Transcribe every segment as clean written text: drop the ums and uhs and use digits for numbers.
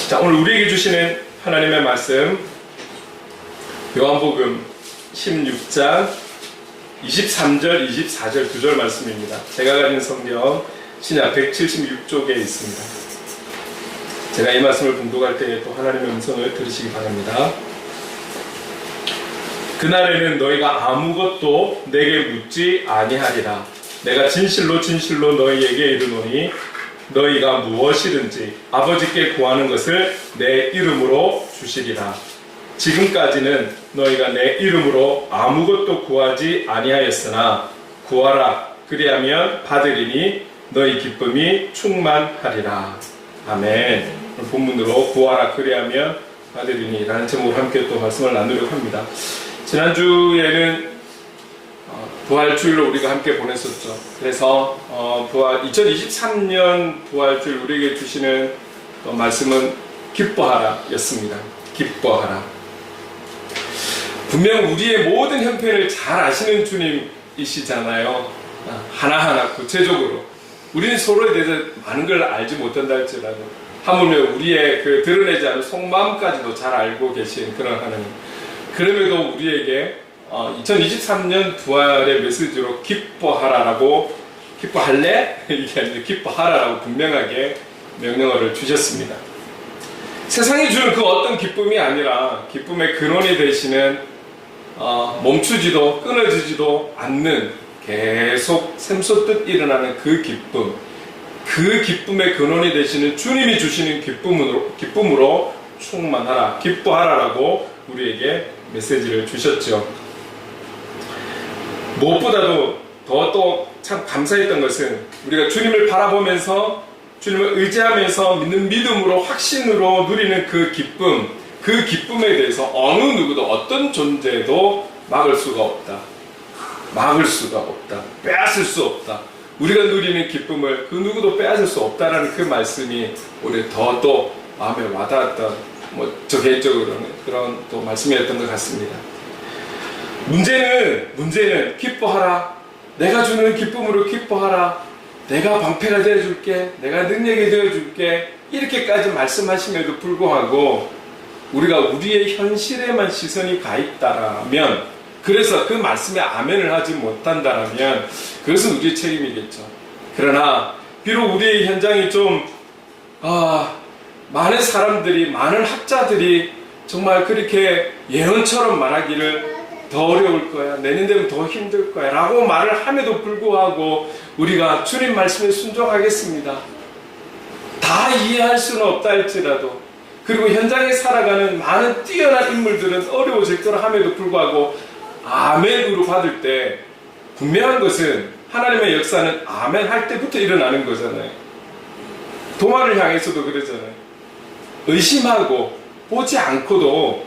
자, 오늘 우리에게 주시는 하나님의 말씀 요한복음 16장 23절, 24절 두 절 말씀입니다. 제가 가진 성경 신약 176쪽에 있습니다. 제가 이 말씀을 봉독할 때 또 하나님의 음성을 들으시기 바랍니다. 그날에는 너희가 아무것도 내게 묻지 아니하리라. 내가 진실로 진실로 너희에게 이르노니 너희가 무엇이든지 아버지께 구하는 것을 내 이름으로 주시리라. 지금까지는 너희가 내 이름으로 아무것도 구하지 아니하였으나 구하라. 그리하면 받으리니 너희 기쁨이 충만하리라. 아멘. 오늘 본문으로 구하라 그리하면 받으리니 라는 제목으로 함께 또 말씀을 나누려고 합니다. 지난주에는 부활주일로 우리가 함께 보냈었죠. 그래서 2023년 부활주일 우리에게 주시는 말씀은 기뻐하라 였습니다. 기뻐하라. 분명 우리의 모든 형편을 잘 아시는 주님이시잖아요. 하나하나 구체적으로 우리는 서로에 대해서 많은 걸 알지 못한다 할지라도 하물며 우리의 그 드러내지 않은 속마음까지도 잘 알고 계신 그런 하나님. 그럼에도 우리에게 2023년 부활의 메시지로 기뻐하라라고, 기뻐할래? 이게 아니라 기뻐하라라고 분명하게 명령어를 주셨습니다. 세상이 주는 그 어떤 기쁨이 아니라 기쁨의 근원이 되시는 멈추지도 끊어지지도 않는 계속 샘솟듯 일어나는 그 기쁨, 그 기쁨의 근원이 되시는 주님이 주시는 기쁨으로 충만하라, 기뻐하라라고 우리에게 메시지를 주셨죠. 무엇보다도 더 또 참 감사했던 것은 우리가 주님을 바라보면서 주님을 의지하면서 믿는 믿음으로 확신으로 누리는 그 기쁨, 그 기쁨에 대해서 어느 누구도 어떤 존재도 막을 수가 없다. 막을 수가 없다. 빼앗을 수 없다. 우리가 누리는 기쁨을 그 누구도 빼앗을 수 없다라는 그 말씀이 우리 더 또 마음에 와닿았던 저 개인적으로는 그런 또 말씀이었던 것 같습니다. 문제는 기뻐하라. 내가 주는 기쁨으로 기뻐하라. 내가 방패가 되어줄게. 내가 능력이 되어줄게. 이렇게까지 말씀하심에도 불구하고 우리가 우리의 현실에만 시선이 가 있다라면, 그래서 그 말씀에 아멘을 하지 못한다라면 그것은 우리의 책임이겠죠. 그러나 비록 우리의 현장이 좀 많은 사람들이, 많은 학자들이 정말 그렇게 예언처럼 말하기를 더 어려울 거야, 내년 되면 더 힘들 거야 라고 말을 함에도 불구하고 우리가 주님 말씀에 순종하겠습니다. 다 이해할 수는 없다 할지라도, 그리고 현장에 살아가는 많은 뛰어난 인물들은 어려워질 거라 함에도 불구하고 아멘으로 받을 때 분명한 것은 하나님의 역사는 아멘 할 때부터 일어나는 거잖아요. 도마를 향해서도 그러잖아요. 의심하고 보지 않고도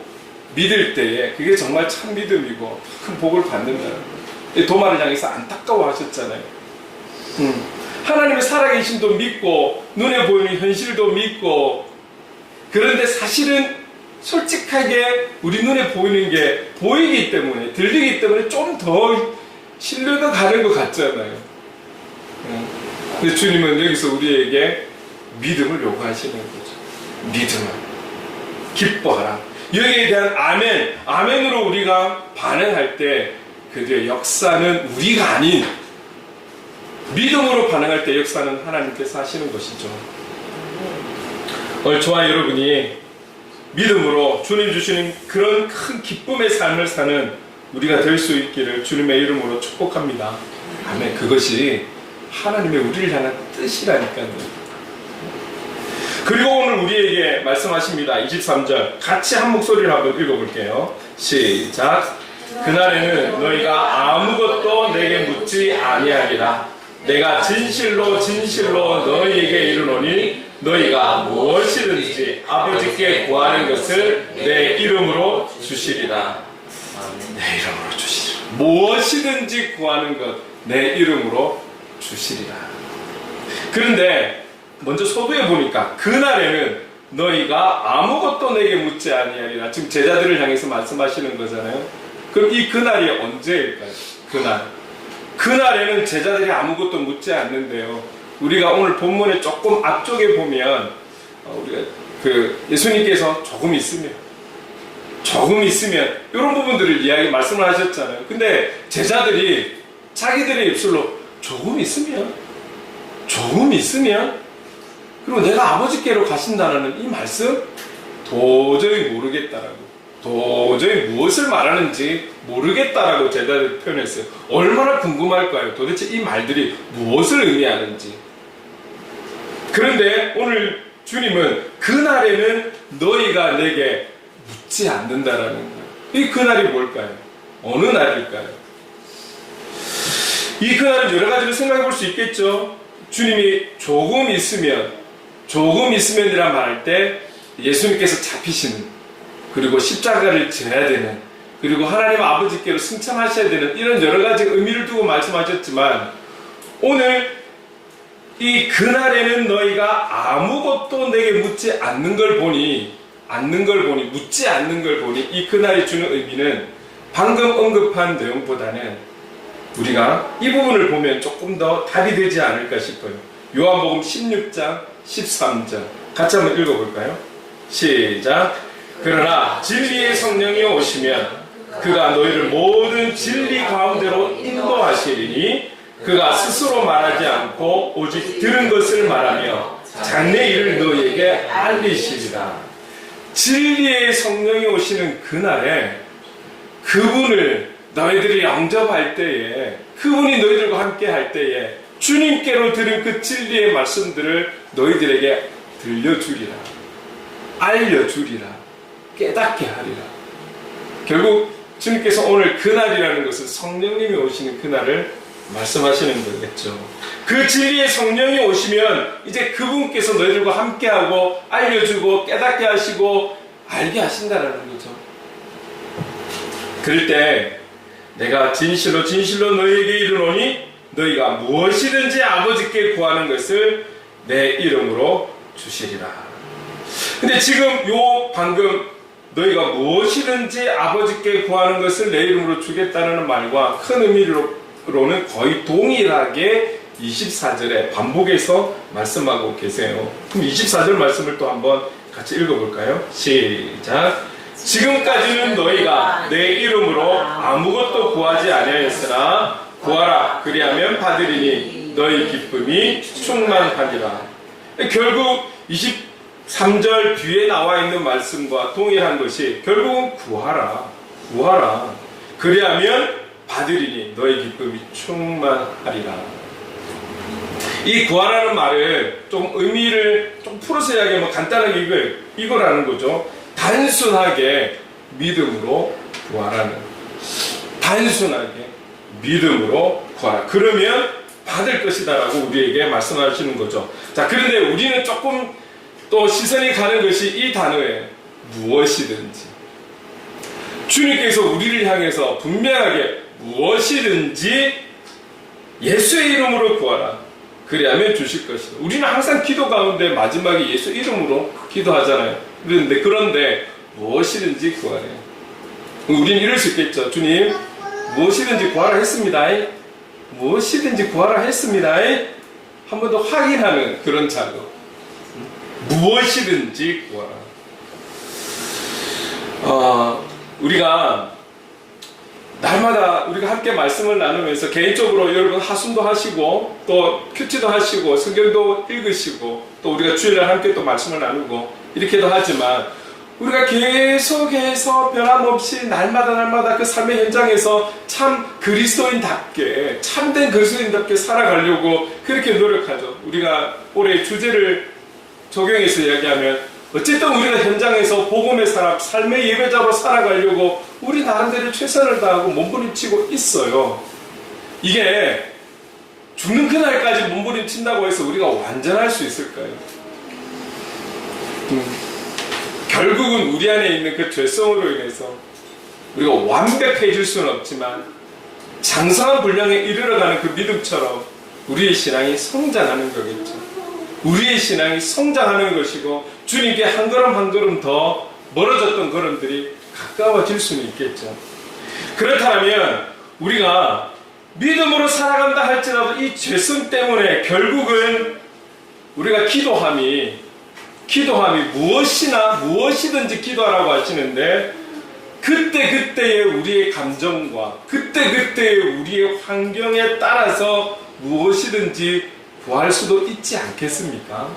믿을 때에 그게 정말 참 믿음이고 큰 복을 받는다는 거예요. 도마를 향해서 안타까워 하셨잖아요. 하나님의 살아계심도 믿고 눈에 보이는 현실도 믿고, 그런데 사실은 솔직하게 우리 눈에 보이는 게 보이기 때문에, 들리기 때문에 좀 더 신뢰가 가는 것 같잖아요. 근데 주님은 여기서 우리에게 믿음을 요구하시는 거죠. 믿음을. 기뻐하라. 여기에 대한 아멘으로 우리가 반응할 때 그들의 역사는 우리가 아닌, 믿음으로 반응할 때 역사는 하나님께서 하시는 것이죠. 오늘 저와 여러분이 믿음으로 주님 주시는 그런 큰 기쁨의 삶을 사는 우리가 될 수 있기를 주님의 이름으로 축복합니다. 아멘. 그것이 하나님의 우리를 향한 뜻이라니까요. 그리고 오늘 우리에게 말씀하십니다. 23절 같이 한 목소리를 한번 읽어볼게요. 시작. 그날에는 너희가 아무것도 내게 묻지 아니하리라. 내가 진실로 진실로 너희에게 이르노니 너희가 무엇이든지 아버지께 구하는 것을 내 이름으로 주시리라. 내 이름으로 주시리라. 무엇이든지 구하는 것 내 이름으로 주시리라. 그런데 먼저 소두에 보니까 그날에는 너희가 아무것도 내게 묻지 아니하리라. 지금 제자들을 향해서 말씀하시는 거잖아요. 그럼 이 그날이 언제일까요? 그날에는 제자들이 아무것도 묻지 않는데요. 우리가 오늘 본문의 조금 앞쪽에 보면 우리가 예수님께서 조금 있으면 이런 부분들을 말씀을 하셨잖아요. 근데 제자들이 자기들의 입술로 조금 있으면 그리고 내가 아버지께로 가신다는 이 말씀 도저히 모르겠다라고, 도저히 무엇을 말하는지 모르겠다라고 제자들이 표현했어요. 얼마나 궁금할까요? 도대체 이 말들이 무엇을 의미하는지. 그런데 오늘 주님은 그날에는 너희가 내게 묻지 않는다라는 거예요. 이 그날이 뭘까요? 어느 날일까요? 이 그날은 여러 가지로 생각해 볼 수 있겠죠. 주님이 조금 있으면이라 말할 때 예수님께서 잡히시는, 그리고 십자가를 져야 되는, 그리고 하나님 아버지께로 승천하셔야 되는 이런 여러 가지 의미를 두고 말씀하셨지만, 오늘 이 그날에는 너희가 아무것도 내게 묻지 않는 걸 보니 이 그날이 주는 의미는 방금 언급한 내용보다는 우리가 이 부분을 보면 조금 더 답이 되지 않을까 싶어요. 요한복음 16장 13절 같이 한번 읽어볼까요? 시작. 그러나 진리의 성령이 오시면 그가 너희를 모든 진리 가운데로 인도하시리니 그가 스스로 말하지 않고 오직 들은 것을 말하며 장래 일을 너희에게 알리시리라. 진리의 성령이 오시는 그날에 그분을 너희들이 영접할 때에, 그분이 너희들과 함께 할 때에 주님께로 들은 그 진리의 말씀들을 너희들에게 들려주리라, 알려주리라, 깨닫게 하리라. 결국 주님께서 오늘 그날이라는 것은 성령님이 오시는 그날을 말씀하시는 거겠죠. 그 진리의 성령이 오시면 이제 그분께서 너희들과 함께하고 알려주고 깨닫게 하시고 알게 하신다라는 거죠. 그럴 때 내가 진실로 너희에게 이르노니 너희가 무엇이든지 아버지께 구하는 것을 내 이름으로 주시리라. 근데 지금 방금 너희가 무엇이든지 아버지께 구하는 것을 내 이름으로 주겠다는 말과 큰 의미로는 거의 동일하게 24절에 반복해서 말씀하고 계세요. 그럼 24절 말씀을 또 한번 같이 읽어볼까요? 시작. 지금까지는 너희가 내 이름으로 아무것도 구하지 아니하였으나 구하라 그리하면 받으리니 너희 기쁨이 충만하리라. 결국 23절 뒤에 나와 있는 말씀과 동일한 것이 결국은 구하라 그리하면 받으리니 너희 기쁨이 충만하리라. 이 구하라는 말은 좀 의미를 좀 풀어서 이야기하면 간단하게 이거라는 거죠. 단순하게 믿음으로 구하라는, 단순하게 믿음으로 구하라. 그러면 받을 것이다라고 우리에게 말씀하시는 거죠. 자, 그런데 우리는 조금 또 시선이 가는 것이 이 단어에 무엇이든지. 주님께서 우리를 향해서 분명하게 무엇이든지 예수의 이름으로 구하라. 그리하면 주실 것이다. 우리는 항상 기도 가운데 마지막에 예수 이름으로 기도하잖아요. 그런데 무엇이든지 구하래. 우리는 이럴 수 있겠죠. 주님, 무엇이든지 구하라 했습니다. 무엇이든지 구하라 했습니다. 한 번 더 확인하는 그런 작업. 무엇이든지 구하라. 우리가 날마다 우리가 함께 말씀을 나누면서 개인적으로 여러분 하순도 하시고 또 큐티도 하시고 성경도 읽으시고 또 우리가 주일날 함께 또 말씀을 나누고 이렇게도 하지만 우리가 계속해서 변함없이 날마다 그 삶의 현장에서 참 그리스도인답게, 참된 그리스도인답게 살아가려고 그렇게 노력하죠. 우리가 올해 주제를 적용해서 이야기하면 어쨌든 우리가 현장에서 복음의 사람, 삶의 예배자로 살아가려고 우리 나름대로 최선을 다하고 몸부림치고 있어요. 이게 죽는 그날까지 몸부림친다고 해서 우리가 완전할 수 있을까요? 결국은 우리 안에 있는 그 죄성으로 인해서 우리가 완벽해질 수는 없지만 장성한 분량에 이르러가는 그 믿음처럼 우리의 신앙이 성장하는 거겠죠. 우리의 신앙이 성장하는 것이고 주님께 한 걸음 한 걸음 더 멀어졌던 걸음들이 가까워질 수는 있겠죠. 그렇다면 우리가 믿음으로 살아간다 할지라도 이 죄성 때문에 결국은 우리가 기도함이 기도함이 무엇이든지 기도하라고 하시는데 그때그때의 우리의 감정과 그때그때의 우리의 환경에 따라서 무엇이든지 구할 수도 있지 않겠습니까?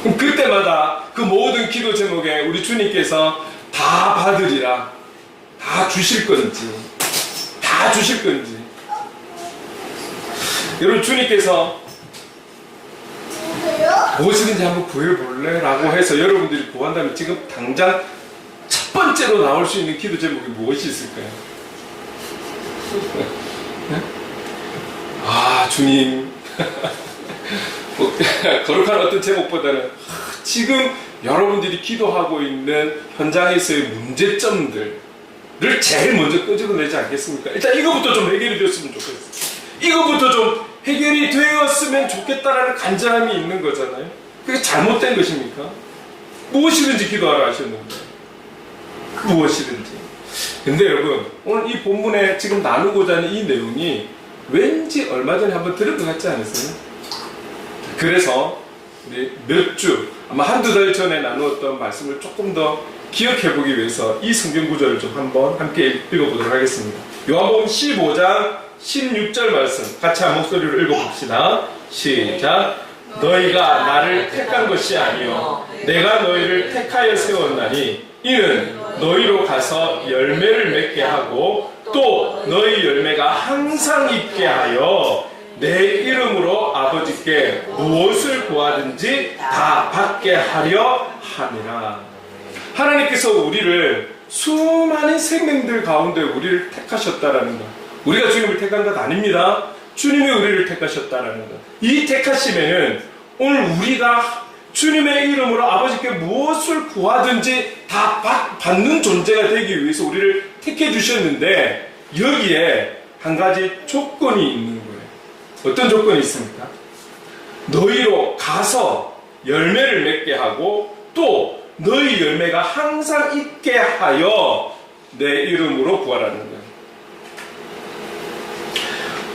그럼 그때마다 그 모든 기도 제목에 우리 주님께서 다 받으리라, 다 주실 건지, 여러분 주님께서 무엇이든지 한번 구해볼래? 라고 해서 여러분들이 구한다면 지금 당장 첫 번째로 나올 수 있는 기도 제목이 무엇이 있을까요? 아, 주님. 거룩한 어떤 제목보다는 지금 여러분들이 기도하고 있는 현장에서의 문제점들을 제일 먼저 끄집어내지 않겠습니까? 일단 이거부터 좀 해결이 되었으면 좋겠어요. 이거부터 좀 해결이 되었으면 좋겠다라는 간절함이 있는 거잖아요. 그게 잘못된 것입니까? 무엇이든지 기도하라 하셨는데 무엇이든지. 근데 여러분 오늘 이 본문에 지금 나누고자 하는 이 내용이 왠지 얼마 전에 한번 들은 것 같지 않으세요? 그래서 우리 몇 주, 아마 한두 달 전에 나누었던 말씀을 조금 더 기억해 보기 위해서 이 성경 구절을 좀 한번 함께 읽어보도록 하겠습니다. 요한복음 15장 16절 말씀 같이 한 목소리로 읽어봅시다. 시작. 너희가 나를 택한 것이 아니요 내가 너희를 택하여 세웠나니 이는 너희로 가서 열매를 맺게 하고 또 너희 열매가 항상 있게 하여 내 이름으로 아버지께 무엇을 구하든지 다 받게 하려 함이라. 하나님께서 우리를 수많은 생명들 가운데 우리를 택하셨다라는 것. 우리가 주님을 택한 것 아닙니다. 주님이 우리를 택하셨다라는 것. 이 택하심에는 오늘 우리가 주님의 이름으로 아버지께 무엇을 구하든지 다 받는 존재가 되기 위해서 우리를 택해 주셨는데 여기에 한 가지 조건이 있는 거예요. 어떤 조건이 있습니까? 너희로 가서 열매를 맺게 하고 또 너희 열매가 항상 있게 하여 내 이름으로 구하라는 거예요.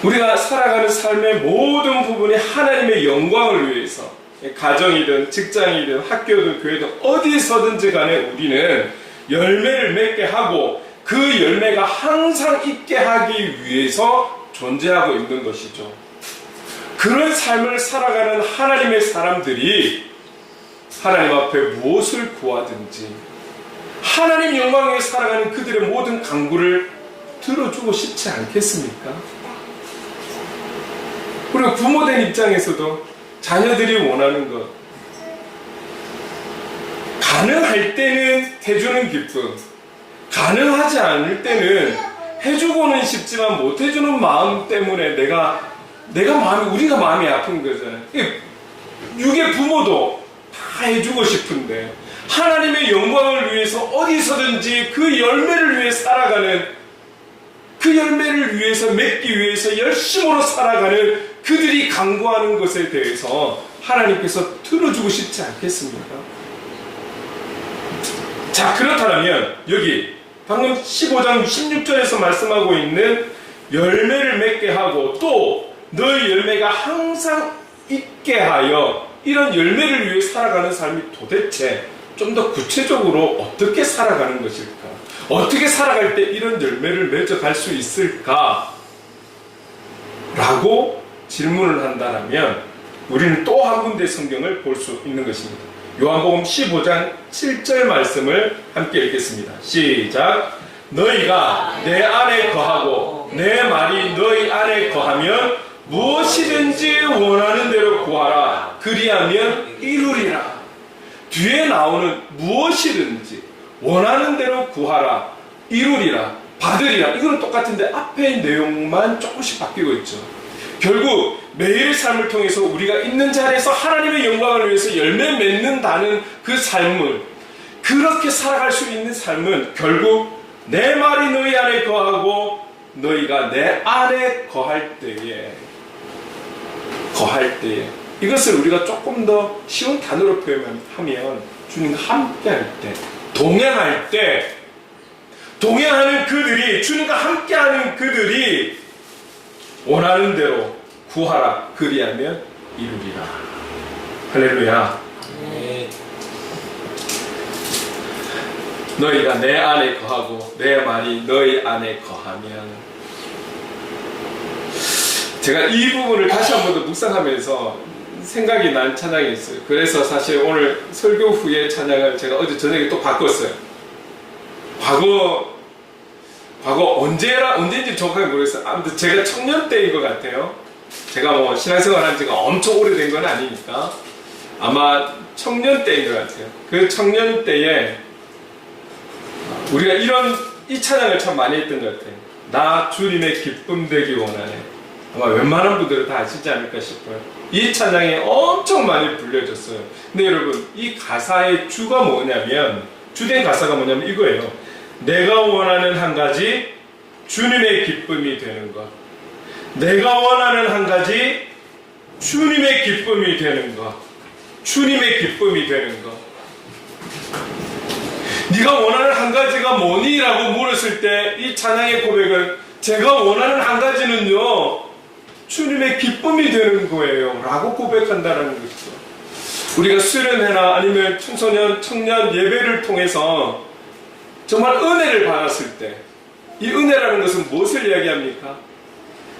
우리가 살아가는 삶의 모든 부분이 하나님의 영광을 위해서 가정이든 직장이든 학교든 교회든 어디서든지 간에 우리는 열매를 맺게 하고 그 열매가 항상 있게 하기 위해서 존재하고 있는 것이죠. 그런 삶을 살아가는 하나님의 사람들이 하나님 앞에 무엇을 구하든지 하나님 영광 위에 살아가는 그들의 모든 간구를 들어주고 싶지 않겠습니까? 우리가 부모된 입장에서도 자녀들이 원하는 것 가능할 때는 해주는 기쁨, 가능하지 않을 때는 해주고는 싶지만 못 해주는 마음 때문에 우리가 마음이 아픈 거잖아요. 육의 부모도 다 해주고 싶은데 하나님의 영광을 위해서 어디서든지 그 열매를 위해 살아가는, 그 열매를 위해서 맺기 위해서 열심으로 살아가는 그들이 간구하는 것에 대해서 하나님께서 들어주고 싶지 않겠습니까? 자, 그렇다면 여기 방금 15장 16절에서 말씀하고 있는 열매를 맺게 하고 또 너희 열매가 항상 있게 하여, 이런 열매를 위해 살아가는 삶이 도대체 좀 더 구체적으로 어떻게 살아가는 것일까? 어떻게 살아갈 때 이런 열매를 맺어갈 수 있을까? 라고 질문을 한다면 우리는 또 한 군데 성경을 볼 수 있는 것입니다. 요한복음 15장 7절 말씀을 함께 읽겠습니다. 시작. 너희가 내 안에 거하고 내 말이 너희 안에 거하면 무엇이든지 원하는 대로 구하라. 그리하면 이루리라. 뒤에 나오는 무엇이든지 원하는 대로 구하라, 이루리라, 받으리라, 이거는 똑같은데 앞의 내용만 조금씩 바뀌고 있죠. 결국 매일의 삶을 통해서 우리가 있는 자리에서 하나님의 영광을 위해서 열매 맺는다는 그 삶을, 그렇게 살아갈 수 있는 삶은 결국 내 말이 너희 안에 거하고 너희가 내 안에 거할 때에 이것을 우리가 조금 더 쉬운 단어로 표현하면 주님과 함께할 때, 동행할 때, 동행하는 그들이, 주님과 함께하는 그들이 원하는 대로 구하라, 그리하면 이루리라 할렐루야. 너희가 내 안에 거하고 내 말이 너희 안에 거하면. 제가 이 부분을 다시 한 번 더 묵상하면서 생각이 난 찬양이 있어요. 그래서 사실 오늘 설교 후에 찬양을 제가 어제 저녁에 또 바꿨어요. 과거 언제인지 정확하게 모르겠어요. 아무튼 제가 청년 때인 것 같아요. 제가 뭐 신앙생활 한 지가 엄청 오래된 건 아니니까 아마 청년 때인 것 같아요. 그 청년 때에 우리가 이 찬양을 참 많이 했던 것 같아요. 나 주님의 기쁨 되기 원하네. 아마 웬만한 분들은 다 아시지 않을까 싶어요. 이 찬양이 엄청 많이 불려졌어요. 근데 여러분, 이 가사의 주가 뭐냐면, 주된 가사가 뭐냐면 이거예요. 내가 원하는 한 가지 주님의 기쁨이 되는 것. 내가 원하는 한 가지 주님의 기쁨이 되는 것. 주님의 기쁨이 되는 것. 네가 원하는 한 가지가 뭐니? 라고 물었을 때 이 찬양의 고백은 제가 원하는 한 가지는요 주님의 기쁨이 되는 거예요 라고 고백한다는 것이죠. 우리가 수련회나 아니면 청소년, 청년 예배를 통해서 정말 은혜를 받았을 때 이 은혜라는 것은 무엇을 이야기합니까?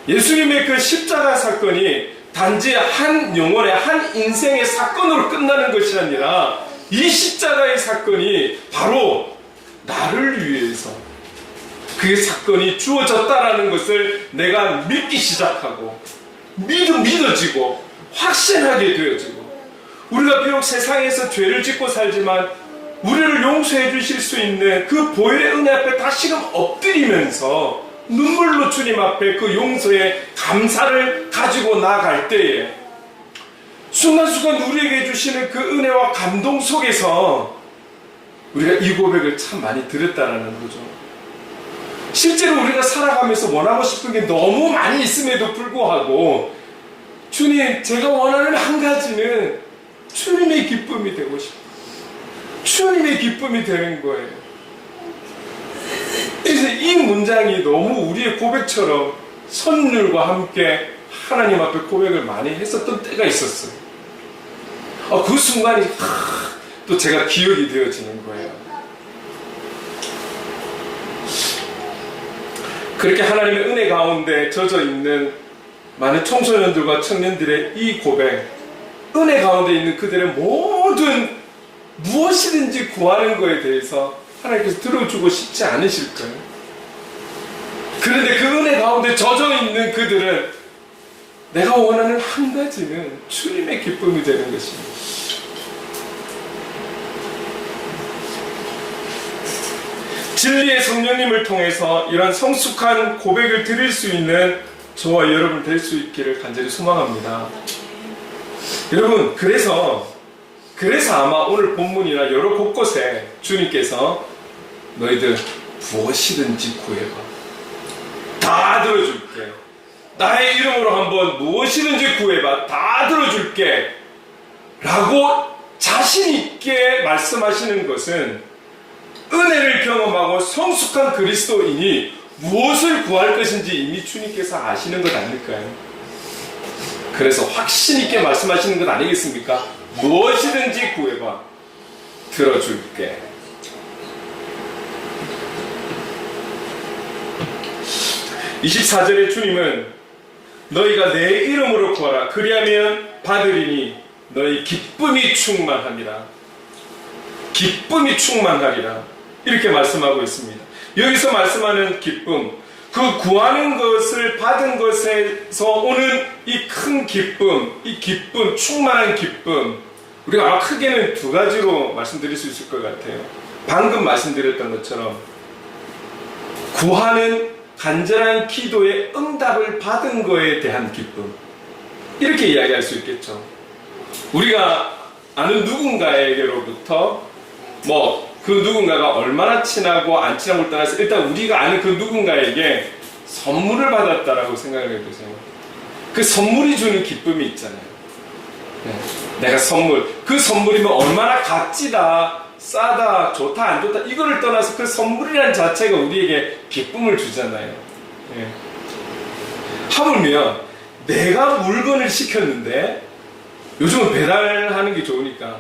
예수님의 그 십자가 사건이 단지 한 영혼의 한 인생의 사건으로 끝나는 것이 아니라 이 십자가의 사건이 바로 나를 위해서 그 사건이 주어졌다라는 것을 내가 믿기 시작하고 믿어지고 확신하게 되어지고 우리가 비록 세상에서 죄를 짓고 살지만 우리를 용서해 주실 수 있는 그 보혈의 은혜 앞에 다시금 엎드리면서 눈물로 주님 앞에 그 용서의 감사를 가지고 나아갈 때에 순간순간 우리에게 주시는 그 은혜와 감동 속에서 우리가 이 고백을 참 많이 들었다라는 거죠. 실제로 우리가 살아가면서 원하고 싶은 게 너무 많이 있음에도 불구하고 주님, 제가 원하는 한 가지는 주님의 기쁨이 되고 싶어요. 주님의 기쁨이 되는 거예요. 그래서 이 문장이 너무 우리의 고백처럼 선율과 함께 하나님 앞에 고백을 많이 했었던 때가 있었어요. 그 순간이 또 제가 기억이 되어지는 거예요. 그렇게 하나님의 은혜 가운데 젖어 있는 많은 청소년들과 청년들의 이 고백, 은혜 가운데 있는 그들의 모든 무엇이든지 구하는 것에 대해서 하나님께서 들어주고 싶지 않으실 거예요. 그런데 그 은혜 가운데 젖어 있는 그들은 내가 원하는 한 가지는 주님의 기쁨이 되는 것입니다. 진리의 성령님을 통해서 이런 성숙한 고백을 드릴 수 있는 저와 여러분 될 수 있기를 간절히 소망합니다. 여러분, 그래서 아마 오늘 본문이나 여러 곳곳에 주님께서 너희들 무엇이든지 구해봐. 다 들어줄게. 나의 이름으로 한번 무엇이든지 구해봐. 다 들어줄게. 라고 자신있게 말씀하시는 것은 은혜를 경험하고 성숙한 그리스도인이 무엇을 구할 것인지 이미 주님께서 아시는 것 아닐까요? 그래서 확신있게 말씀하시는 것 아니겠습니까? 무엇이든지 구해봐. 들어줄게. (24절에) 주님은 너희가 내 이름으로 구하라. 그리하면 받으리니 너희 기쁨이 충만하리라. 기쁨이 충만하리라. 이렇게 말씀하고 있습니다. 여기서 말씀하는 기쁨, 그 구하는 것을 받은 것에서 오는 이 큰 기쁨, 이 기쁨, 충만한 기쁨, 우리가 아마 크게는 두 가지로 말씀드릴 수 있을 것 같아요. 방금 말씀드렸던 것처럼 구하는 간절한 기도의 응답을 받은 것에 대한 기쁨, 이렇게 이야기할 수 있겠죠. 우리가 아는 누군가에게로부터 그 누군가가 얼마나 친하고 안 친하고를 떠나서 일단 우리가 아는 그 누군가에게 선물을 받았다라고 생각을 해보세요. 그 선물이 주는 기쁨이 있잖아요. 내가 그 선물이면 얼마나 값지다, 싸다, 좋다, 안 좋다, 이거를 떠나서 그 선물이라는 자체가 우리에게 기쁨을 주잖아요. 하물며 내가 물건을 시켰는데 요즘은 배달하는 게 좋으니까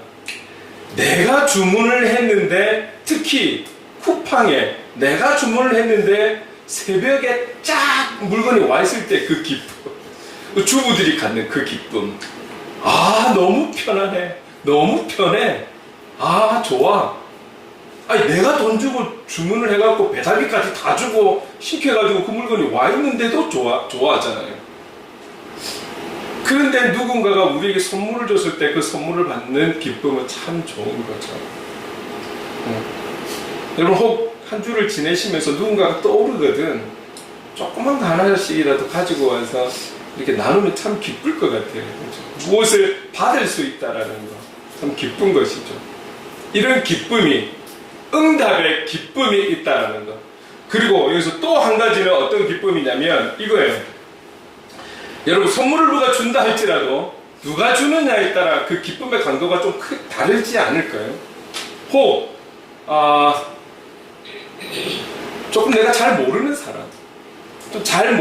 내가 주문을 했는데, 특히 쿠팡에 내가 주문을 했는데 새벽에 쫙 물건이 와 있을 때 그 기쁨, 주부들이 갖는 그 기쁨, 아 너무 편하네, 너무 편해, 아 좋아. 아니 내가 돈 주고 주문을 해갖고 배달비까지 다 주고 시켜가지고 그 물건이 와 있는데도 좋아하잖아요. 그런데 누군가가 우리에게 선물을 줬을 때 그 선물을 받는 기쁨은 참 좋은 거죠. 여러분 혹 한 주를 지내시면서 누군가가 떠오르거든, 조그만 거 하나씩이라도 가지고 와서 이렇게 나누면 참 기쁠 것 같아요. 그렇죠? 무엇을 받을 수 있다라는 거 참 기쁜 것이죠. 이런 기쁨이, 응답의 기쁨이 있다라는 것. 그리고 여기서 또 한 가지는 어떤 기쁨이냐면 이거예요. 여러분 선물을 누가 준다 할지라도 누가 주느냐에 따라 그 기쁨의 강도가 좀 다르지 않을까요? 혹 조금 내가 잘 모르는 사람, 좀 잘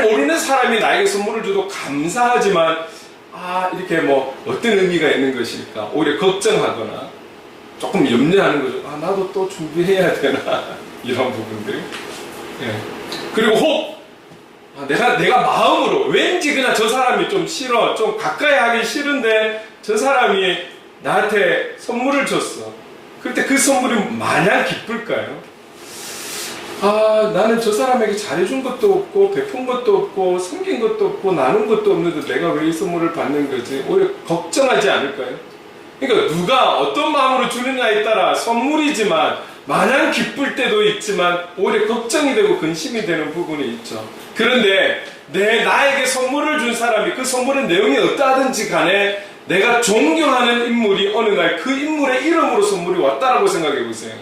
모르는 사람이 나에게 선물을 줘도 감사하지만 이렇게 뭐 어떤 의미가 있는 것일까 오히려 걱정하거나 조금 염려하는 거죠. 나도 또 준비해야 되나 이런 부분들. 예. 그리고 혹 내가 마음으로 왠지 그냥 저 사람이 좀 싫어, 좀 가까이 하기 싫은데 저 사람이 나한테 선물을 줬어. 그럴 때 그 선물이 마냥 기쁠까요? 나는 저 사람에게 잘해준 것도 없고 베푼 것도 없고 섬긴 것도 없고 나눈 것도 없는데 내가 왜 이 선물을 받는 거지? 오히려 걱정하지 않을까요? 그러니까 누가 어떤 마음으로 주느냐에 따라 선물이지만 마냥 기쁠 때도 있지만 오히려 걱정이 되고 근심이 되는 부분이 있죠. 그런데 나에게 선물을 준 사람이 그 선물의 내용이 어떠하든지 간에 내가 존경하는 인물이 어느 날 그 인물의 이름으로 선물이 왔다라고 생각해 보세요.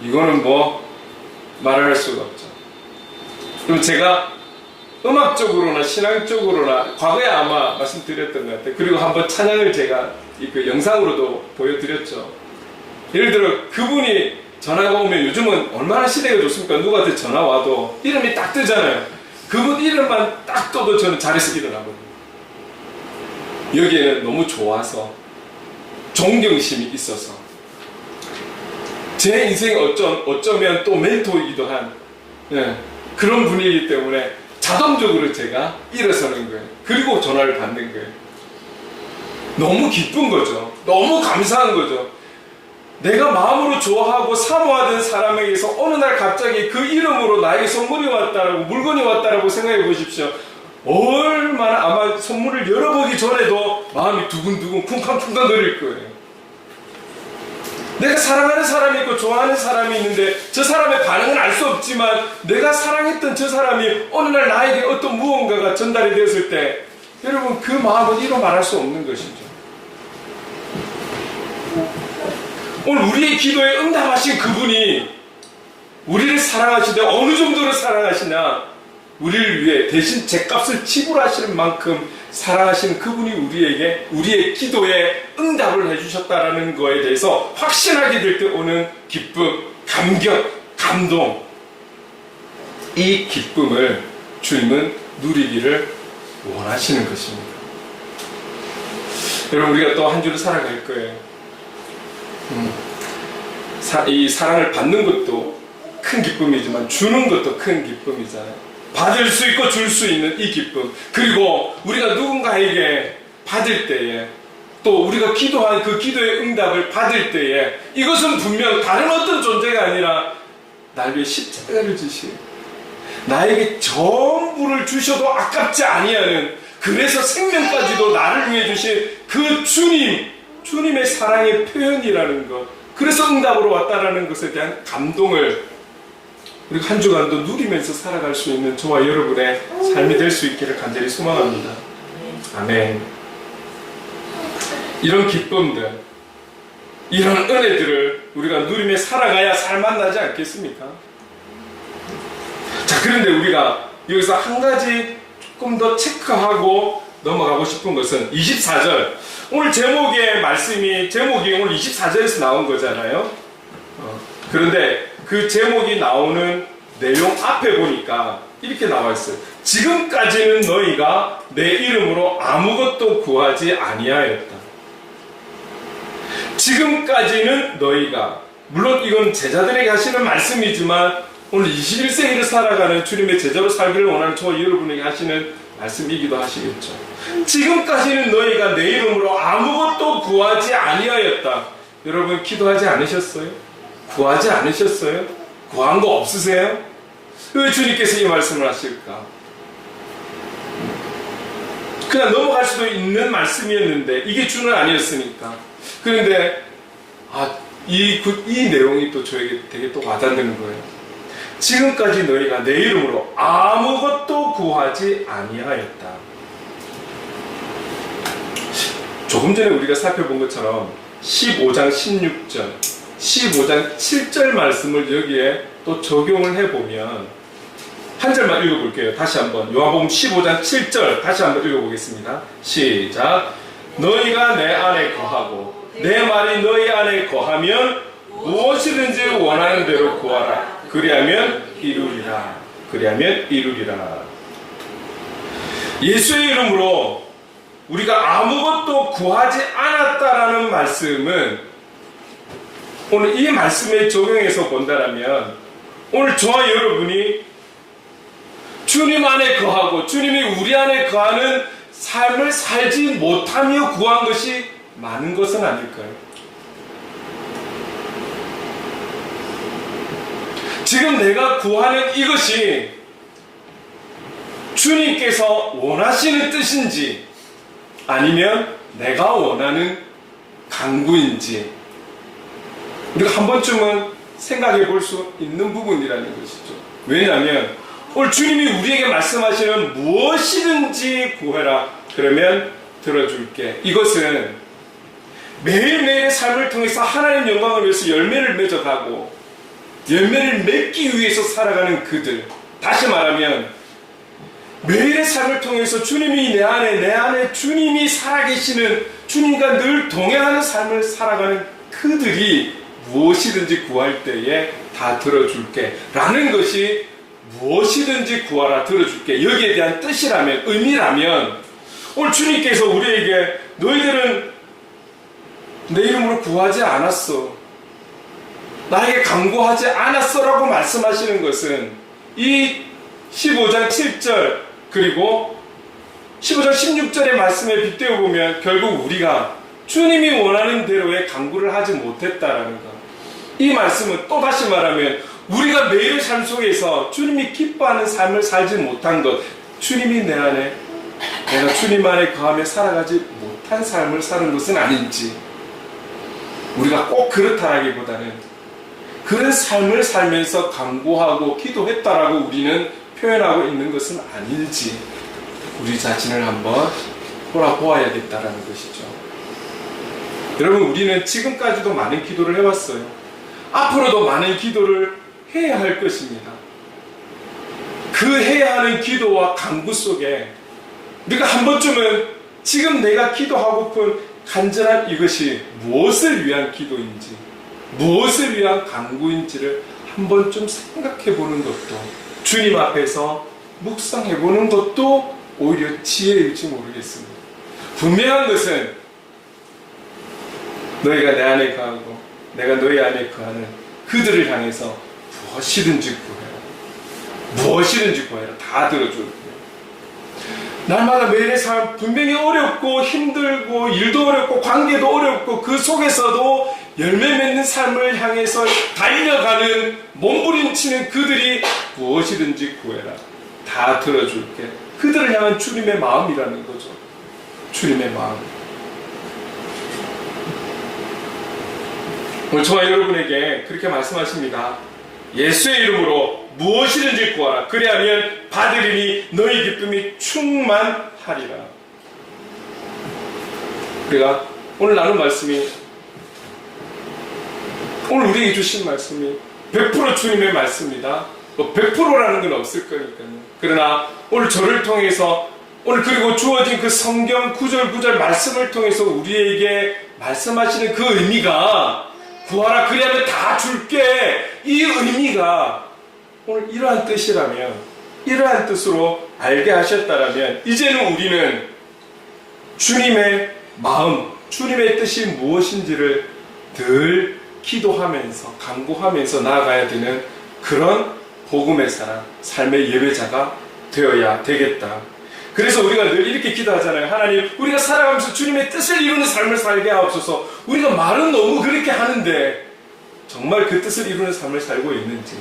이거는 뭐 말할 수가 없죠. 그럼 제가 음악적으로나 신앙적으로나 과거에 아마 말씀드렸던 것 같아요. 그리고 한번 찬양을 제가 그 영상으로도 보여드렸죠. 예를 들어 그분이 전화가 오면 요즘은 얼마나 시대가 좋습니까? 누구한테 전화 와도 이름이 딱 뜨잖아요. 그분 이름만 딱 떠도 저는 자리에서 일어나거든요. 여기에는 너무 좋아서 존경심이 있어서 제 인생에 어쩌면 또 멘토이기도 한 그런 분이기 때문에 자동적으로 제가 일어서는 거예요. 그리고 전화를 받는 거예요. 너무 기쁜 거죠. 너무 감사한 거죠. 내가 마음으로 좋아하고 사모하던 사람에게서 어느 날 갑자기 그 이름으로 나에게 선물이 왔다라고, 물건이 왔다라고 생각해 보십시오. 얼마나 아마 선물을 열어보기 전에도 마음이 두근두근 쿵쾅쿵쾅 거릴 거예요. 내가 사랑하는 사람이 있고 좋아하는 사람이 있는데 저 사람의 반응은 알 수 없지만 내가 사랑했던 저 사람이 어느 날 나에게 어떤 무언가가 전달이 되었을 때 여러분 그 마음은 이루 말할 수 없는 것이죠. 오늘 우리의 기도에 응답하신 그분이 우리를 사랑하시되 어느 정도로 사랑하시냐, 우리를 위해 대신 죗값을 지불하시는 만큼 사랑하시는 그분이 우리의 기도에 응답을 해주셨다라는 거에 대해서 확신하게 될 때 오는 기쁨, 감격, 감동, 이 기쁨을 주님은 누리기를 원하시는 것입니다. 여러분 우리가 또 한 주를 살아갈 거예요. 이 사랑을 받는 것도 큰 기쁨이지만 주는 것도 큰 기쁨이잖아요. 받을 수 있고 줄 수 있는 이 기쁨, 그리고 우리가 누군가에게 받을 때에 또 우리가 기도한 그 기도의 응답을 받을 때에 이것은 분명 다른 어떤 존재가 아니라 날 위해 십자가를 지신, 나에게 전부를 주셔도 아깝지 아니하는, 그래서 생명까지도 나를 위해 주신 그 주님의 사랑의 표현이라는 것, 그래서 응답으로 왔다라는 것에 대한 감동을 우리가 한 주간도 누리면서 살아갈 수 있는 저와 여러분의 삶이 될 수 있기를 간절히 소망합니다. 아멘. 이런 기쁨들, 이런 은혜들을 우리가 누리며 살아가야 살맛나지 않겠습니까? 자, 그런데 우리가 여기서 한 가지 조금 더 체크하고 넘어가고 싶은 것은 24절. 오늘 제목이 오늘 24절에서 나온 거잖아요. 그런데 그 제목이 나오는 내용 앞에 보니까 이렇게 나와 있어요. 지금까지는 너희가 내 이름으로 아무것도 구하지 아니하였다. 지금까지는 너희가, 물론 이건 제자들에게 하시는 말씀이지만 오늘 21세기를 살아가는 주님의 제자로 살기를 원하는 저 여러분에게 하시는 말씀이기도 하시겠죠. 지금까지는 너희가 내 이름으로 아무것도 구하지 아니하였다. 여러분 기도하지 않으셨어요? 구하지 않으셨어요? 구한 거 없으세요? 왜 주님께서 이 말씀을 하실까? 그냥 넘어갈 수도 있는 말씀이었는데 이게 주는 아니었으니까. 그런데 이 내용이 또 저에게 되게 또 와닿는 거예요. 지금까지 너희가 내 이름으로 아무것도 구하지 아니하였다. 조금 전에 우리가 살펴본 것처럼 15장 16절, 15장 7절 말씀을 여기에 또 적용을 해보면 한 절만 읽어볼게요. 다시 한번 요한복음 15장 7절 다시 한번 읽어보겠습니다. 시작. 너희가 내 안에 거하고 내 말이 너희 안에 거하면 무엇이든지 원하는 대로 구하라. 그리하면 이루리라. 그리하면 이루리라. 예수의 이름으로 우리가 아무것도 구하지 않았다라는 말씀은 오늘 이 말씀에 적용해서 본다면 오늘 저와 여러분이 주님 안에 거하고 주님이 우리 안에 거하는 삶을 살지 못하며 구한 것이 많은 것은 아닐까요? 지금 내가 구하는 이것이 주님께서 원하시는 뜻인지 아니면 내가 원하는 강구인지 우리가 한 번쯤은 생각해 볼 수 있는 부분이라는 것이죠. 왜냐하면 오늘 주님이 우리에게 말씀하시는 무엇이든지 구해라. 그러면 들어줄게. 이것은 매일매일의 삶을 통해서 하나님 영광을 위해서 열매를 맺어가고 열매를 맺기 위해서 살아가는 그들, 다시 말하면 매일의 삶을 통해서 주님이 내 안에 주님이 살아계시는 주님과 늘 동행하는 삶을 살아가는 그들이 무엇이든지 구할 때에 다 들어줄게 라는 것이 무엇이든지 구하라 들어줄게 여기에 대한 뜻이라면, 의미라면 오늘 주님께서 우리에게 너희들은 내 이름으로 구하지 않았어, 나에게 간구하지 않았어 라고 말씀하시는 것은 이 15장 7절 그리고 15장 16절의 말씀에 빗대어 보면 결국 우리가 주님이 원하는 대로의 간구를 하지 못했다라는 것. 이 말씀은 또다시 말하면 우리가 매일의 삶 속에서 주님이 기뻐하는 삶을 살지 못한 것, 주님이 내 안에, 내가 주님 안에 거하며 살아가지 못한 삶을 사는 것은 아닌지, 우리가 꼭 그렇다라기보다는 그런 삶을 살면서 간구하고 기도했다라고 우리는 표현하고 있는 것은 아닌지 우리 자신을 한번 돌아보아야겠다라는 것이죠. 여러분, 우리는 지금까지도 많은 기도를 해왔어요. 앞으로도 많은 기도를 해야 할 것입니다. 그 해야 하는 기도와 간구 속에 우리가 한 번쯤은 지금 내가 기도하고픈 간절한 이것이 무엇을 위한 기도인지, 무엇을 위한 간구인지를 한 번쯤 생각해 보는 것도, 주님 앞에서 묵상해 보는 것도 오히려 지혜일지 모르겠습니다. 분명한 것은 너희가 내 안에 거하고 내가 너희 안에 거하는 그들을 향해서 무엇이든지 구해라. 무엇이든지 구해라. 다 들어줄게요. 날마다 매일의 삶 분명히 어렵고 힘들고 일도 어렵고 관계도 어렵고 그 속에서도 열매 맺는 삶을 향해서 달려가는 몸부림치는 그들이 무엇이든지 구해라. 다 들어줄게. 그들을 향한 주님의 마음이라는 거죠. 주님의 마음. 오늘 저와 여러분에게 그렇게 말씀하십니다. 예수의 이름으로 무엇이든지 구하라. 그리하면 받으리니 너희 기쁨이 충만하리라. 우리가 오늘 나눈 말씀이, 오늘 우리에게 주신 말씀이 100% 주님의 말씀이다. 100%라는 건 없을 거니까요. 그러나 오늘 저를 통해서, 오늘 그리고 주어진 그 성경 구절 말씀을 통해서 우리에게 말씀하시는 그 의미가, 구하라 그리하면 다 줄게, 이 의미가 오늘 이러한 뜻이라면 이러한 뜻으로 알게 하셨다라면 이제는 우리는 주님의 마음, 주님의 뜻이 무엇인지를 늘 기도하면서 간구하면서 나아가야 되는 그런 복음의 사람, 삶의 예배자가 되어야 되겠다. 그래서 우리가 늘 이렇게 기도하잖아요. 하나님, 우리가 살아가면서 주님의 뜻을 이루는 삶을 살게 하옵소서. 우리가 말은 너무 그렇게 하는데 정말 그 뜻을 이루는 삶을 살고 있는지,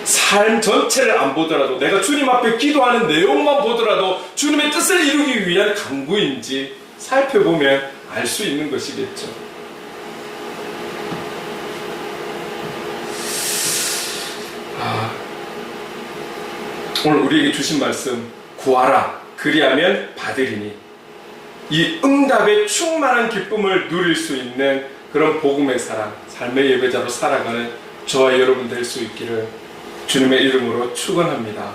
삶 전체를 안 보더라도 내가 주님 앞에 기도하는 내용만 보더라도 주님의 뜻을 이루기 위한 간구인지 살펴보면 알 수 있는 것이겠죠. 오늘 우리에게 주신 말씀, 구하라 그리하면 받으리니, 이 응답의 충만한 기쁨을 누릴 수 있는 그런 복음의 사람, 삶의 예배자로 살아가는 저와 여러분 될 수 있기를 주님의 이름으로 축원합니다.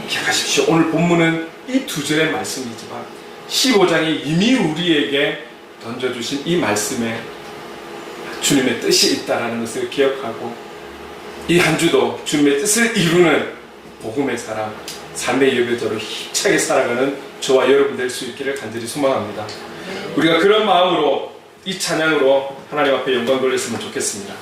기억하십시오. 오늘 본문은 이 두 절의 말씀이지만 15장에 이미 우리에게 던져주신 이 말씀에 주님의 뜻이 있다는 것을 기억하고 이 한 주도 주님의 뜻을 이루는 복음의 사람, 삶의 예배자로 힘차게 살아가는 저와 여러분 될 수 있기를 간절히 소망합니다. 우리가 그런 마음으로 이 찬양으로 하나님 앞에 영광 돌렸으면 좋겠습니다.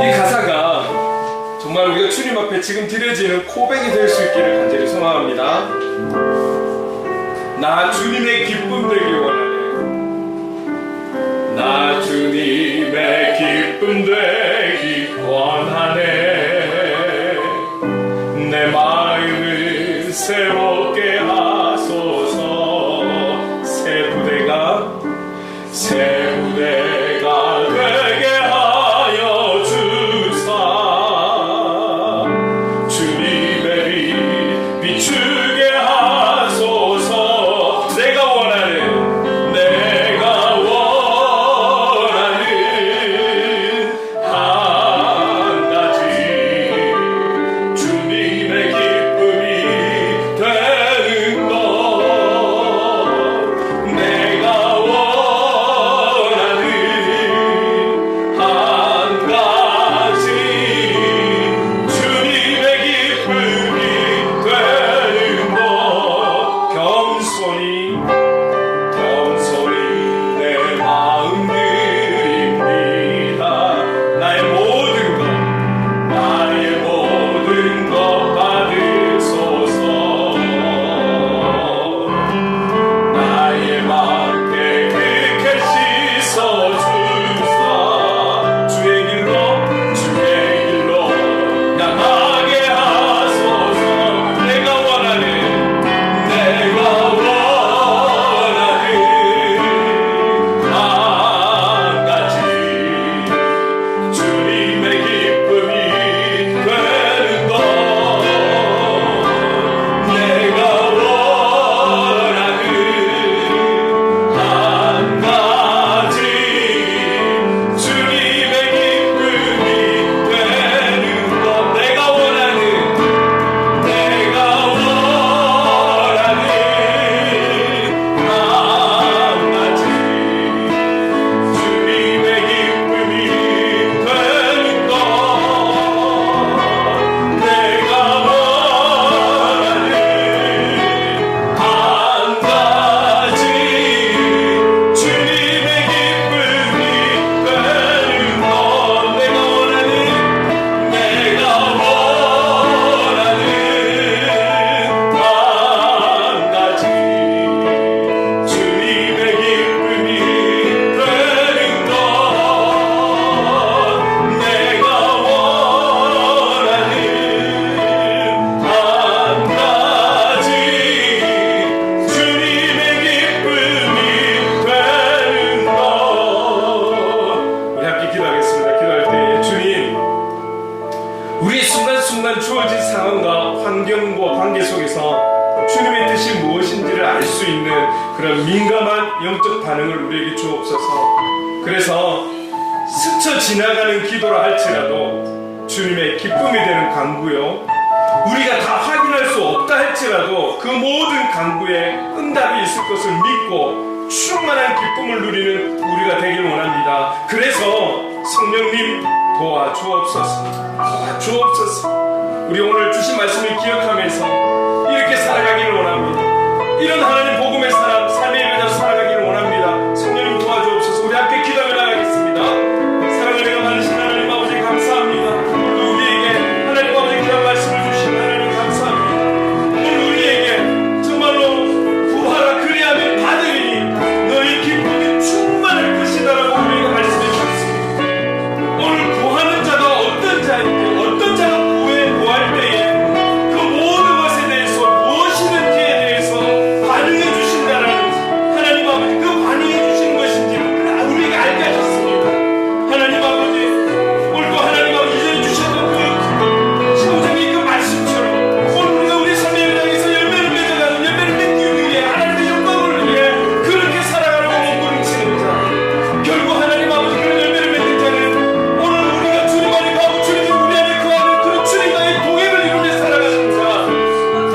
이 가사가 정말 우리가 주님 앞에 지금 드려지는 고백이 될 수 있기를 간절히 소망합니다. 나 주님의 기쁨 되기 원하네. 나 주님의 기쁨 되기 원하네. 내 마음을 새롭게 하소서. 새 부대가 되게 하여 주사. 주님의 빛 비추게 하소서. 내가 원하는 한 가지, 주님의 기쁨이 되는 것. 내가 원하는 한 가지, 주님의 기쁨이 되는 것. 겸손히 내 마음 드립니다. 나의 모든 것 받으소서. 나의 맘 깨끗게 씻어주사. 주의 길로 나가게 하소서. 내가 원하는 한 가지, 주님의 기쁨이 되는 것. 내가 원하는 한 가지, 주님의 기쁨이 되는 것. 내가 원하는 한 가지, 주님의 기쁨이 되는 것. 내가 원하는 한 가지, 주님의 기쁨이 되는 것. 내가 원하는 한 가지, 주님의 기쁨이 되는 것. 내가 원하는 한 가지, 주님의 기쁨이 되는 것. 우리 함께 기도하겠습니다. 기도할 때 주님, 우리 순간순간 주어진 상황과 환경과 관계 속에서 주님의 뜻이 무엇인지를 알 수 있는 그런 민감한 영적 반응을 우리에게 주옵소서. 그래서 스쳐 지나가는 기도라 할지라도 주님의 기쁨이 되는 간구요, 우리가 다 확인할 수 없다 할지라도 그 모든 간구에 응답이 있을 것을 믿고 충만한 기쁨을 누리는 우리가 되길 원합니다. 그래서 성령님 도와주옵소서. 도와주옵소서. 우리 오늘 주신 말씀을 기억하면서 이렇게 살아가기를 원합니다. 이런 하나님 복음의 사람, 삶의 여자 살아가기를 원합니다. 성령님 도와주옵소서. 우리 함께 기도하며 나가겠습니다. 사랑을 내가 받으신 하나님 아버지 감사합니다. 오늘 우리에게 하나님 아버지 그런 말씀을 주신 하나님 감사합니다. 오늘 우리에게 정말로 구하라 그리하면 받으리니 너희 기쁨이 충만할 것이다라고 우리에게 말씀해 주셨습니다. 오늘 구하는 자가 어떤 자인지, 어떤 자가 구할 때에 그 모든 것에 대해서 무엇이든지에 대해서 반응해 주신다라는 하나님 아버지, 그 반응해 주시는 것인지를 우리에게 알게 하셨습니다. 하나님 아버지, 오늘도 하나님 아버지 이전에 주셨던 그 신호장의 그 말씀처럼 오늘 우리가 우리 삶의 현장에서 열매를 맺어가는, 열매를 맺기 위해 하나님의 영광을 위해 그렇게 살아가려고 몸부림치는 자, 결국 하나님 아버지 그런 열매를 맺는 자는 오늘 우리가 주님 안에 가고 주님이 우리 안에 거하는 그런 주님과의 동행을 이루며 살아가는 자,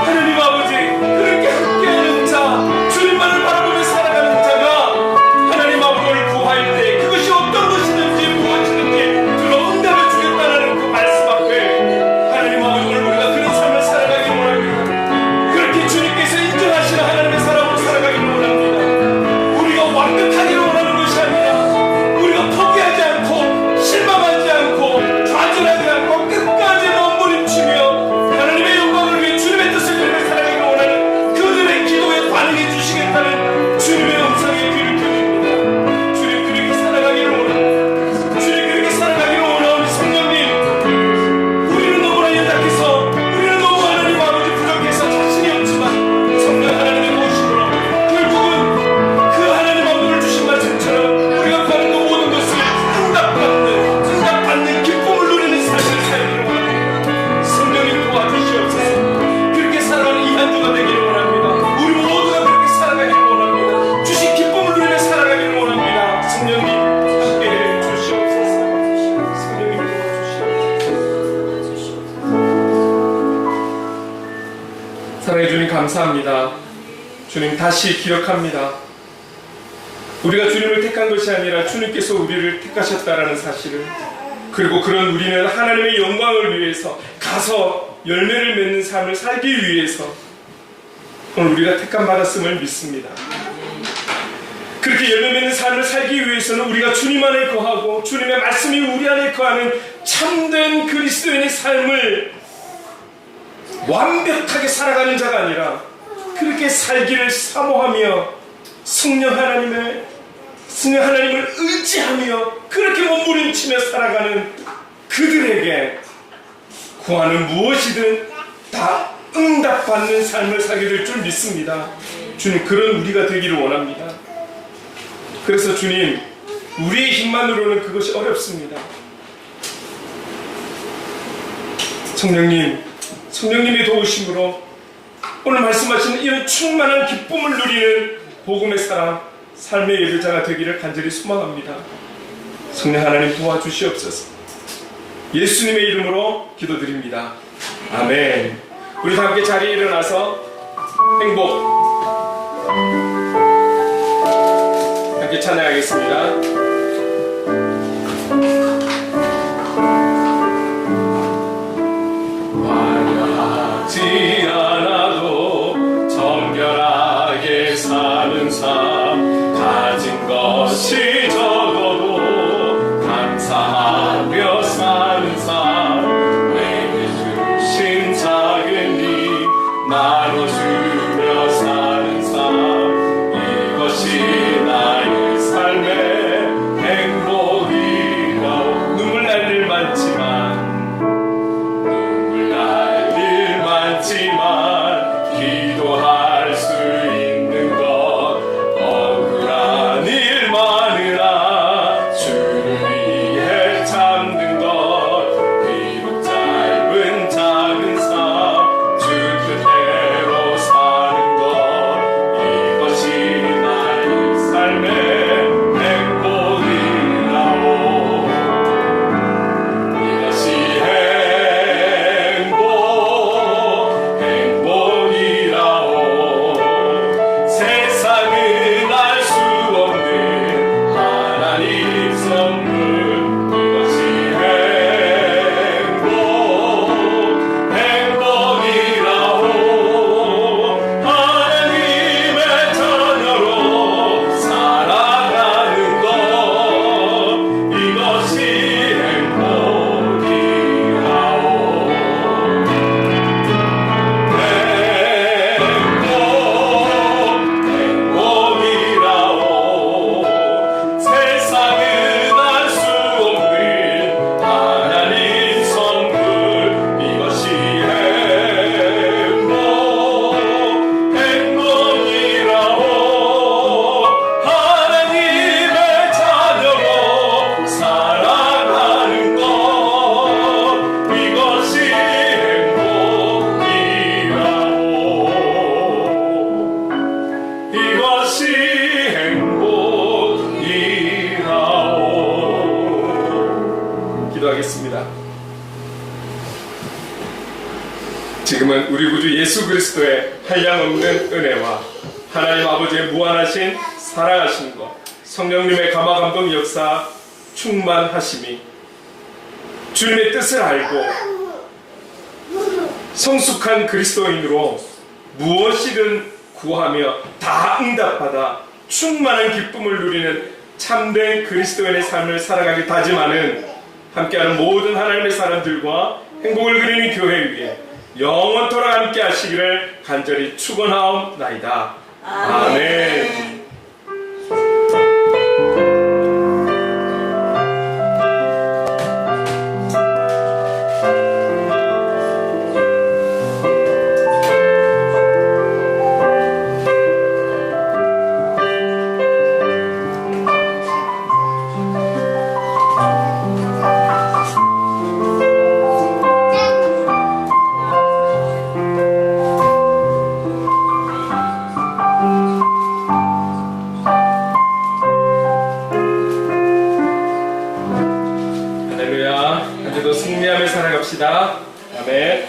하나님 아버지 그렇게 함께하는 자, 주님만을 바라보며 살아가는 자가 하나님 아버지 오늘 구할 때 그것이 어떤 것이든지 무엇이든지 들어 응답해 주겠다라는 그 말씀 앞에 하나님 아버지 오늘 우리가 그런 삶을 살아가기 원합니다. 그렇게 주님께서 인정하시는 하나님의 사람으로 살아가기 원합니다. 우리가 완벽하기를 원하는 것이 아니라 우리가 포기하지 않고 실망하지 않고 좌절하지 않고 끝까지 몸부림치며 하나님의 영광을 위해 주님의 뜻을 이루며 살아가기를 원하는 그들의 기도에 반응해 주시겠다는 주님의 음성에 귀를 켜줍니다. 주님 그렇게 살아가기를 원합니다. 주님 그렇게 살아가기를 원하는 성령님, 우리는 너무나 연약해서, 우리는 너무 하나님 아버지 부족해서 자신이 없지만 성령 하나님의 도우심으로 결국은 그 하나님 아버지를 주신 말씀처럼 우리가 구하는 그 모든 것을 응답받는 기쁨을 누리는 삶을 살기를 원합니다. 성령님 도와주시옵소서. 그렇게 살아가는 이 한 주가 되기를 원합니다. 우리 모두가 그렇게 살아가기를 원합니다. 주신 기쁨을 누리며 살아가기를 원합니다. 성령님 함께해 주시옵소서. 성령님 도와주시옵소서. 사랑해 주님 감사합니다. 주님 다시 기억합니다. 우리가 주님을 택한 것이 아니라 주님께서 우리를 택하셨다라는 사실을, 그리고 그런 우리는 하나님의 영광을 위해서 가서 열매를 맺는 삶을 살기 위해서 오늘 우리가 택함 받았음을 믿습니다. 그렇게 열매 맺는 삶을 살기 위해서는 우리가 주님 안에 거하고 주님의 말씀이 우리 안에 거하는 참된 그리스도인의 삶을 완벽하게 살아가는 자가 아니라 그렇게 살기를 사모하며 성령 하나님을 의지하며 그렇게 몸부림치며 살아가는 그들에게 구하는 무엇이든 다 응답받는 삶을 살게 될 줄 믿습니다. 주님 그런 우리가 되기를 원합니다. 그래서 주님 우리의 힘만으로는 그것이 어렵습니다. 성령님의 도우심으로 오늘 말씀하시는 이런 충만한 기쁨을 누리는 복음의 사람, 삶의 예배자가 되기를 간절히 소망합니다. 성령 하나님 도와주시옵소서. 예수님의 이름으로 기도드립니다. 아멘. 우리 다 함께 자리에 일어나서 행복 함께 찬양하겠습니다. 말하지 않아도 정결하게 사는 삶, 가진 것이 적어도 감사하며 사는 삶, 내게 주신 작은 힘 나눠주며 사는 삶, 이것이 나의 삶의 기도하겠습니다. 지금은 우리 구주 예수 그리스도의 한량없는 은혜와 하나님 아버지의 무한하신 사랑하심과 성령님의 감화감동 역사 충만하심이 주님의 뜻을 알고 성숙한 그리스도인으로 무엇이든 구하며 다 응답받아 충만한 기쁨을 누리는 참된 그리스도인의 삶을 살아가기 다짐하는 함께하는 모든 하나님의 사람들과 행복을 그리는 교회 위에 영원토록 함께 하시기를 간절히 축원하옵나이다. 아멘. 오늘도 승리하며 살아갑시다. 아멘.